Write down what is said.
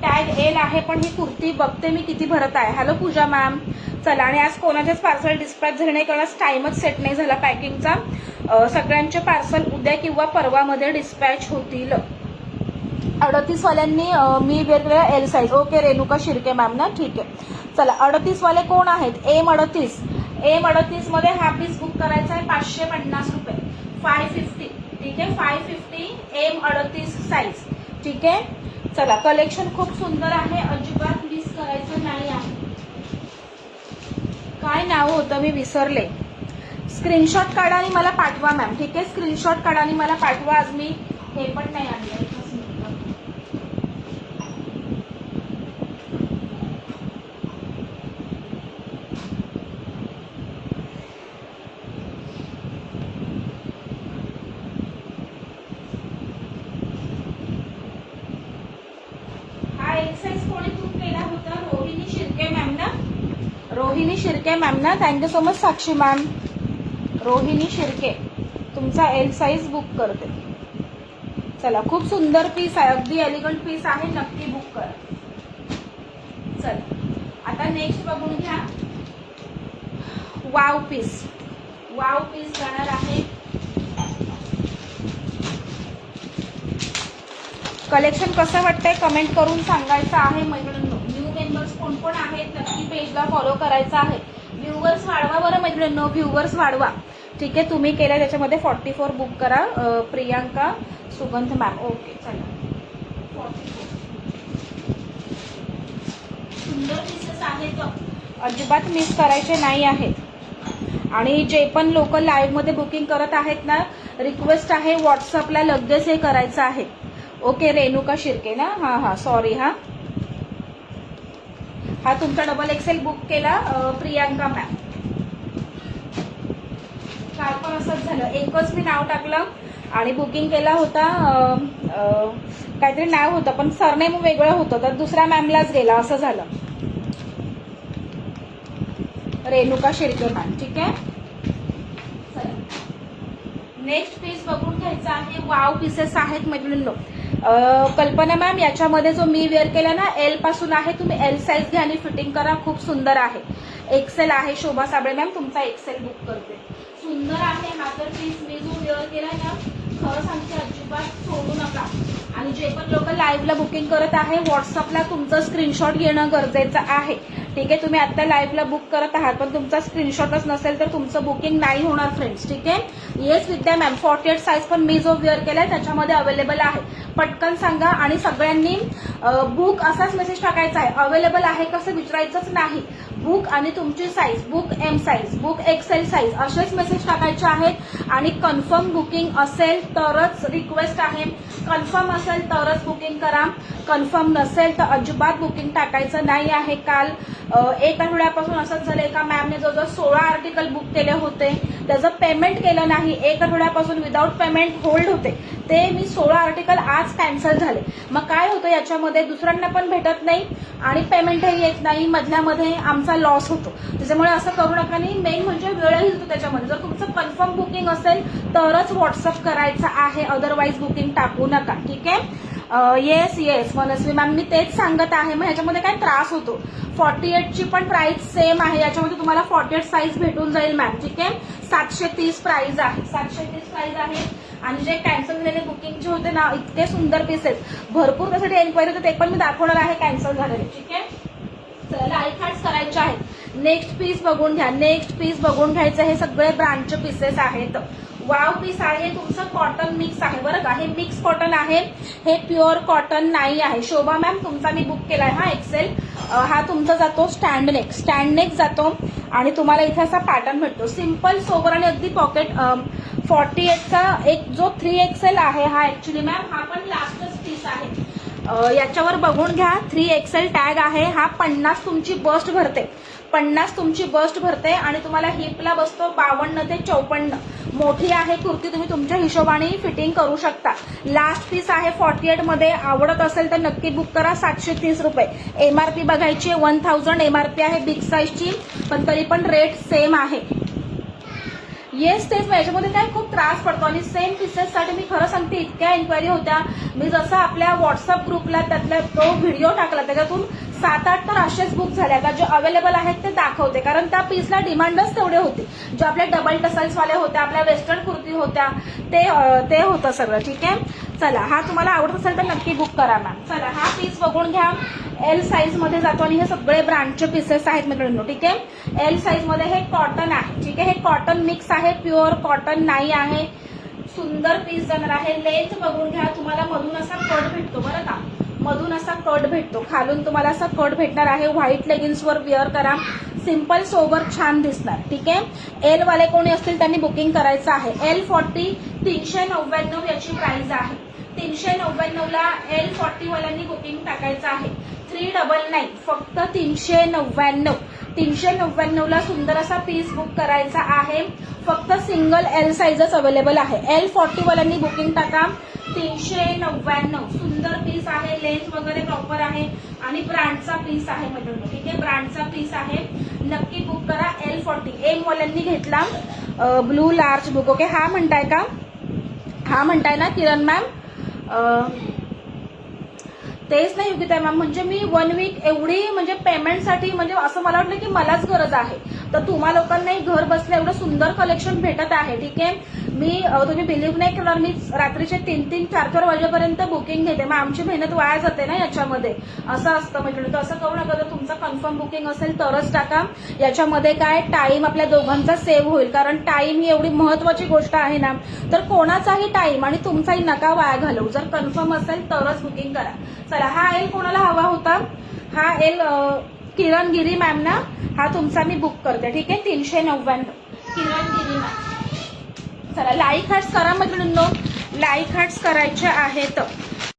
Tag L आहे, पण ही कुर्ती बघते मी किती भरत आहे. हॅलो पूजा मॅम. चला, आणि आज कोणाचेच पार्सल डिस्पॅच झाले नाही कारण टाइमच सेट नाही झाला पॅकिंगचा. सगळ्यांचे पार्सल उद्या किंवा परवामध्ये डिस्पॅच होतील. 38 वाल्यांनी मी वेगवेगळ्या L size. Okay Renuka Shirke ma'am ना, ठीक आहे. चला, 38 वाले कोण आहेत? एम 38 मध्ये हा पीस बुक करायचा आहे 550 रुपये, 550. ठीक आहे, 550 एम 38 साईज. ठीक आहे. चला, कलेक्शन खूप सुंदर आहे, अजिबात मिस करायचं नाही आहे. काय नाव होतं मी विसरले. स्क्रीनशॉट काढा आणि मला पाठवा मॅम. ठीक आहे, स्क्रीनशॉट काढा आणि मला पाठवा. आज मी हे पण नाही आणलं. रोहिणी शिर्के मॅम ना, थँक्यू सो मच साक्षी मॅम. रोहिणी शिर्के, तुमचा एल साईज बुक करते. चला, खूप सुंदर पीस आहे, अगदी एलिगंट पीस आहे, नक्की बुक करा. चला, आता नेक्स्ट बघून घ्या. वाव पीस जाणार आहे. कलेक्शन कसं वाटतंय कमेंट करून सांगायचं आहे मैत्रिणींनो. न्यू मेंबर्स कोण कोण आहेत नक्की पेजला फॉलो करायचं आहे. व्ह्यूवर्स वाढवा बरं मैत्रिणींनो, व्ह्यूवर्स वाढवा. ठीक आहे, तुम्ही केलं त्याच्यामध्ये 44 बुक करा. प्रियांका सुगंध मॅम. ओके, चला. 44 सुंदर पीसेस आहेत, अजिबात मिस करायचे नाही आहेत. आणि जे पण लोक लाईव्ह मध्ये बुकिंग करत आहेत ना, रिक्वेस्ट आहे व्हॉट्सअपला लगेच हे करायचं आहे. ओके, रेणुका शिर्के ना. हा सॉरी. हा तुमचा डबल एक्सेल बुक केला प्रियांका मॅम. काल पण असंच झालं, एकच मी नाव टाकलं आणि बुकिंग केला होता. काहीतरी नाव होतं पण सरनेम वेगळं होतं, तर दुसऱ्या मॅमलाच गेला, असं झालं. रेणुका शिर्के मॅम. ठीक आहे, नेक्स्ट पीस बघून घ्यायचा आहे. वाव पीसेस आहेत मैत्रिणींनो. कल्पना मॅम, याच्यामध्ये जो मी वेअर केला ना, एल पासून आहे. तुम्ही एल साईज घ्या आणि फिटिंग करा, खूप सुंदर आहे. एक्सेल आहे. शोभा साबळे मॅम, तुमचा एक्सेल बुक करते. सुंदर आहे हा तर पीस. मी जो वेअर केला ना, खरं सांगते अजिबात सोडू नका. आणि जे पण लोक लाईव्हला बुकिंग करत आहे, व्हॉट्सअपला तुमचं स्क्रीनशॉट घेणं गरजेचं आहे. ठीक आहे, तुम्ही आता लाईव्हला बुक करत आहात पण तुमचा स्क्रीनशॉटच नसेल तर तुमचं बुकिंग नाही होणार फ्रेंड्स. ठीक आहे. येस विद्या मॅम, 48 साईज पण मी जो वेअर केलाय त्याच्यामध्ये अवेलेबल आहे. पटकन सांगा. आणि सगळ्यांनी बुक असाच मेसेज टाकायचा आहे, अवेलेबल आहे कसं विचारायचंच नाही. बुक आणि तुमची size, book M size, book Excel size, असेच मेसेज टाकायचे आहेत. आणि कन्फर्म बुकिंग असेल तरच रिक्वेस्ट आहे, कन्फर्म असेल तरच बुकिंग करा. कन्फर्म नसेल तर अजिबात बुकिंग टाकायचं नाही आहे. काल एक आठवड्यापासून असंच झालं, एका मॅमने जवळजवळ 16 आर्टिकल बुक केले होते, त्याचं पेमेंट केलं नाही. एक आठवड्यापासून विदाऊट पेमेंट होल्ड होते, ते मी 16 आर्टिकल आज कॅन्सल झाले. मग काय होतं याच्यामध्ये, दुसऱ्यांना पण भेटत नाही आणि पेमेंटही येत नाही, मधल्यामध्ये आमचा लॉस होतो. त्याच्यामुळे असं करू नका. आणि मेन म्हणजे वेळही होतो त्याच्यामध्ये. जर तुमचं कन्फर्म बुकिंग असेल तरच व्हॉट्सअप करायचं आहे, अदरवाईज बुकिंग टाकू नका. ठीक आहे. येस मनस्वी मॅम, मी तेच सांगत आहे. मग ह्याच्यामध्ये काय त्रास होतो. 48 ची पण प्राइस सेम आहे, याच्यामध्ये तुम्हाला 48 साईज भेटून जाईल मॅम. ठीक आहे. 730 प्राइस आहे, 730 प्राइस आहे. आणि जे कॅन्सल झालेले बुकिंगचे होते ना, इतके सुंदर पीसेस, भरपूर त्यासाठी एन्क्वायरी होते, ते पण मी दाखवणार आहे कॅन्सल झालेले. ठीक आहे. चला, लाईक हार्ट्स करायचे आहेत. नेक्स्ट पीस बघून घ्या. नेक्स्ट पीस बघून घ्यायचं. हे सगळे ब्रँडचे पीसेस आहेत. वाव पीस आहे, तुमचं कॉटन मिक्स आहे बरं का. हे मिक्स कॉटन आहे, हे प्युअर कॉटन नाही आहे. शोभा मॅम, तुमचा मी बुक केलाय हा एक्सेल. हा तुमचा जातो स्टँड नेक जातो. आणि तुम्हाला इथे असा पॅटर्न भेटतो, सिम्पल सोबर आणि अगदी पॉकेट. 48चा एक जो 3XL आहे हा ऍक्च्युली मॅम, हा पण लास्टच पीस आहे. याच्यावर बघून घ्या, 3XL टॅग आहे. हा 50 तुमची बस्ट भरते, 50 तुमची बस्ट भरते. आणि तुम्हाला हिपला बसतो 52 ते 54. मोठी आहे कुर्ती, तुम्ही तुमच्या हिशोबाने फिटिंग करू शकता. लास्ट पीस आहे 48 मध्ये. आवडत असेल तर नक्की बुक करा. 730 रुपये एमआरपी बघायची, 1000 एमआरपी आहे बिग साईजची, पण तरी पण रेट सेम आहे. येस तेच, याच्यामध्ये काय खूप त्रास पडतो आणि सेम पीसेससाठी मी खरं सांगते इतक्या इन्क्वायरी होत्या. मी जसं आपल्या व्हॉट्सअप ग्रुपला त्यातला तो व्हिडिओ टाकला त्याच्यातून 7-8 तर असेच बुक झाले. आता जे अवेलेबल आहेत ते दाखवते, कारण त्या पीसला डिमांडच तेवढे होते. जे आपल्या डबल टसल्सवाले होत्या, आपल्या वेस्टर्न कुर्ती होत्या, ते होतं सगळं. ठीक आहे, चला हा तुम्हाला आवडत असेल तर नक्की बुक करा मॅम. चला हा पीस बघून घ्या. एल साईज मध्ये जातो आणि हे सगळे ब्रँडचे पीसेस आहेत मित्रांनो. ठीक आहे, एल साईज मध्ये हे कॉटन आहे. ठीक आहे, हे कॉटन मिक्स आहे, प्युअर कॉटन नाही आहे. सुंदर पीस जाणार आहे. लेंथ बघून घ्या. तुम्हाला मधून असा कट भेटतो बरं का, मधून असा कट भेटतो, खालून तुम्हाला असा कट भेटणार आहे. व्हाईट लेगिन्सवर वेअर करा, सिंपल सोबर छान दिसणार. ठीक आहे, एल वाले कोणी असतील त्यांनी बुकिंग करायचं आहे. L40 399 याची प्राइस आहे. 399 ला L40 वाल्यांनी बुकिंग टाकायचं आहे. 399 फक्त 399. 399 ला सुंदर असा पीस बुक करायचा आहे. फक्त सिंगल एल साईजच अवेलेबल आहे. L40 वाल्यांनी बुकिंग टाका. 399 सुंदर पीस आहे, लेंथ वगैरे प्रॉपर आहे आणि ब्रँडचा पीस आहे मित्रांनो. ठीक आहे, ब्रँडचा पीस आहे, नक्की बुक करा. L40 एम वाल्यांनी घेतला ब्लू लार्ज बुक. ओके, हा म्हणताय का, हा म्हणताय ना किरण मॅम? तेच नाही योगिता मॅम, म्हणजे मी 1 वीक एवढी म्हणजे पेमेंटसाठी म्हणजे असं मला वाटलं की मलाच गरज आहे, तर तुम्हा लोकांनाही घर बसल्या एवढं सुंदर कलेक्शन भेटत आहे. ठीक आहे, मी तुम्ही बिलीव्ह नाही करणार, मी रात्रीचे 3-3, 4-4 वाजेपर्यंत बुकिंग घेते. मग आमची मेहनत वाया जाते ना याच्यामध्ये, असं असतं म्हटलं. तर असं करू नका, जर तुमचं कन्फर्म बुकिंग असेल तरच टाका. याच्यामध्ये काय टाइम आपल्या दोघांचा सेव्ह होईल, कारण टाइम ही एवढी महत्वाची गोष्ट आहे ना, तर कोणाचाही टाइम आणि तुमचाही नका वाया घालवू. जर कन्फर्म असेल तरच बुकिंग करा. चला, हा एल कोणाला हवा होता? हा एल किरण गिरी मॅम ना, हा तुमचा मी बुक करते. ठीक आहे, 399 किरण गिरी मॅम. चला लाईक हार्ट्स करा मित्रांनो, लाईक हार्ट्स करायचे आहेत.